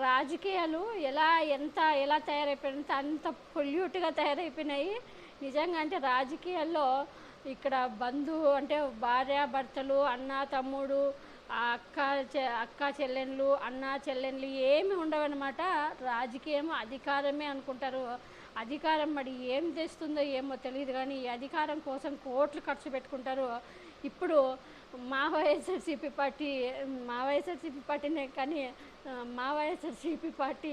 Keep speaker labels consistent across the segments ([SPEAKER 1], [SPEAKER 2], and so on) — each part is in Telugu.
[SPEAKER 1] రాజకీయాలు ఎలా తయారైపోయినంత అంత పొల్యూట్‌గా తయారైపోయినాయి. నిజంగా అంటే రాజకీయాల్లో ఇక్కడ అంటే భార్యాభర్తలు, అన్న, తమ్ముడు, అక్క అక్క చెల్లెన్లు, అన్న చెల్లెన్లు ఏమి ఉండవనమాట. రాజకీయం అధికారమే అనుకుంటారు. అధికారం మరి ఏం తెస్తుందో ఏమో తెలీదు గానీ, ఈ అధికారం కోసం కోట్లు ఖర్చు పెట్టుకుంటారు. ఇప్పుడు మా వైఎస్ఆర్‌సీపీ పార్టీ మా వైఎస్ఆర్‌సీపీ పార్టీనే కానీ మా వైఎస్ఆర్‌సీపీ పార్టీ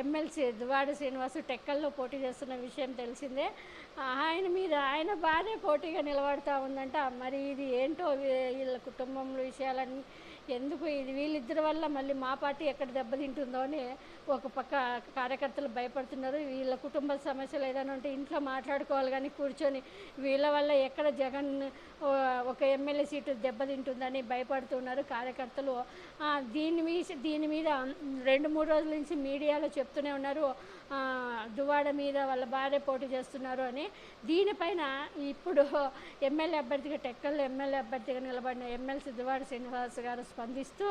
[SPEAKER 1] ఎమ్మెల్సీ దువ్వాడ శ్రీనివాసు టెక్కల్లో పోటీ చేస్తున్న విషయం తెలిసిందే. ఆయన భార్య పోటీగా నిలబడతా ఉందంట. మరి ఇది ఏంటో వీళ్ళ కుటుంబంలో విషయాలన్నీ ఎందుకు ఇది వీళ్ళిద్దరి వల్ల మళ్ళీ మా పార్టీ ఎక్కడ దెబ్బతింటుందో అని ఒక పక్క కార్యకర్తలు భయపడుతున్నారు. వీళ్ళ కుటుంబ సమస్యలు ఏదైనా ఉంటే ఇంట్లో మాట్లాడుకోవాలి కానీ కూర్చొని వీళ్ళ వల్ల ఎక్కడ జగన్ ఒక ఎమ్మెల్యే సీటు దెబ్బతింటుందని భయపడుతున్నారు కార్యకర్తలు. దీని మీద 2-3 రోజుల నుంచి మీడియాలో చెప్తూనే ఉన్నారు, దువ్వాడ మీద వాళ్ళ భార్య పోటీ చేస్తున్నారు అని. దీనిపైన ఇప్పుడు టెక్కల్లో ఎమ్మెల్యే అభ్యర్థిగా నిలబడిన ఎమ్మెల్సీ దువ్వాడ శ్రీనివాస్ గారు స్పందిస్తూ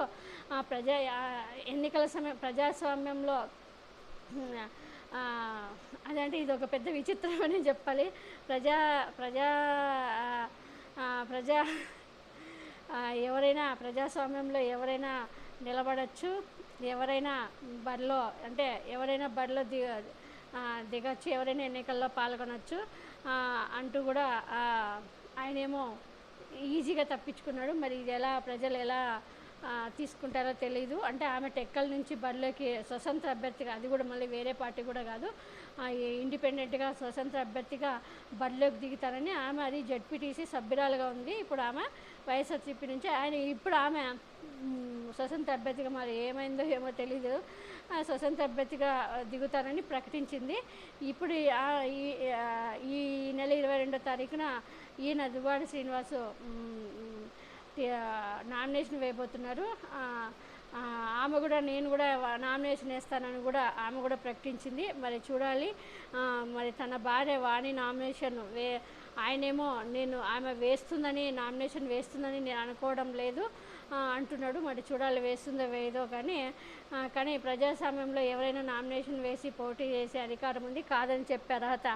[SPEAKER 1] ప్రజాస్వామ్యంలో అదంటే ఇది ఒక పెద్ద విచిత్రం అని చెప్పాలి. ఎవరైనా ప్రజాస్వామ్యంలో ఎవరైనా నిలబడచ్చు, ఎవరైనా బరిలో దిగచ్చు, ఎవరైనా ఎన్నికల్లో పాల్గొనవచ్చు అంటూ కూడా ఆయనేమో ఈజీగా తప్పించుకున్నాడు. మరి ఇది ప్రజలు ఎలా తీసుకుంటారో తెలీదు. అంటే ఆమె టెక్కల్ నుంచి బరిలోకి స్వతంత్ర అభ్యర్థిగా, అది కూడా మళ్ళీ వేరే పార్టీ కూడా కాదు, ఇండిపెండెంట్గా స్వతంత్ర అభ్యర్థిగా బరిలోకి దిగుతారని ఆమె అది జెడ్పీటీసీ సభ్యురాలుగా ఉంది. ఇప్పుడు ఆమె వైఎస్ఆర్సీపీ నుంచి ఇప్పుడు ఆమె స్వతంత్ర అభ్యర్థిగా మరి ఏమైందో ఏమో తెలీదు, స్వతంత్ర అభ్యర్థిగా దిగుతారని ప్రకటించింది. ఇప్పుడు ఈ నెల 22వ తారీఖున ఈయన దువ్వాడ శ్రీనివాసు నామినేషన్ వేయబోతున్నారు. నేను కూడా నామినేషన్ వేస్తానని కూడా ఆమె కూడా ప్రకటించింది. మరి చూడాలి. మరి తన భార్య వాణి నామినేషన్ ఆయనేమో ఆమె నామినేషన్ వేస్తుందని నేను అనుకోవడం లేదు అంటున్నాడు. మరి చూడాలి వేస్తుందో వేయదో కానీ ప్రజాస్వామ్యంలో ఎవరైనా నామినేషన్ వేసి పోటీ చేసే అధికారం ఉంది, కాదని చెప్పే అర్హత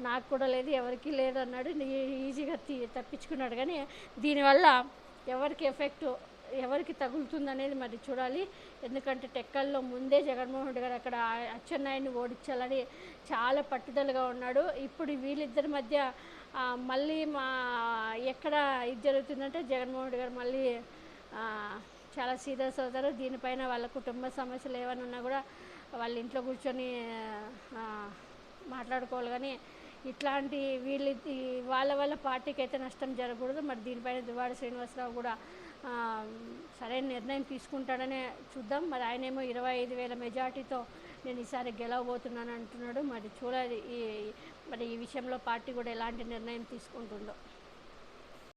[SPEAKER 1] నాకు కూడా లేదు, ఎవరికీ లేదు అన్నాడు. ఈజీగా తప్పించుకున్నాడు. కానీ దీనివల్ల ఎవరికి తగులుతుందనేది మరి చూడాలి. ఎందుకంటే టెక్కల్లో ముందే జగన్మోహన్ రెడ్డి గారు అక్కడ అచ్చెన్నాయుడిని ఓడించాలని చాలా పట్టుదలగా ఉన్నాడు. ఇప్పుడు వీళ్ళిద్దరి మధ్య మళ్ళీ ఎక్కడ ఇది జరుగుతుందంటే జగన్మోహన్ రెడ్డి గారు మళ్ళీ చాలా సీరియస్ అవుతారు. దీనిపైన వాళ్ళ కుటుంబ సమస్యలు ఏమైనా ఉన్నా కూడా వాళ్ళ ఇంట్లో కూర్చొని మాట్లాడుకోవాలి. కానీ ఇట్లాంటి వాళ్ళ పార్టీకి అయితే నష్టం జరగకూడదు. మరి దీనిపైన దువ్వాడ శ్రీనివాసరావు కూడా సరైన నిర్ణయం తీసుకుంటాడనే చూద్దాం. మరి ఆయనేమో 25,000 మెజార్టీతో నేను ఈసారి గెలవబోతున్నాను అంటున్నాడు. మరి చూడాలి ఈ విషయంలో పార్టీ కూడా ఎలాంటి నిర్ణయం తీసుకుంటుందో.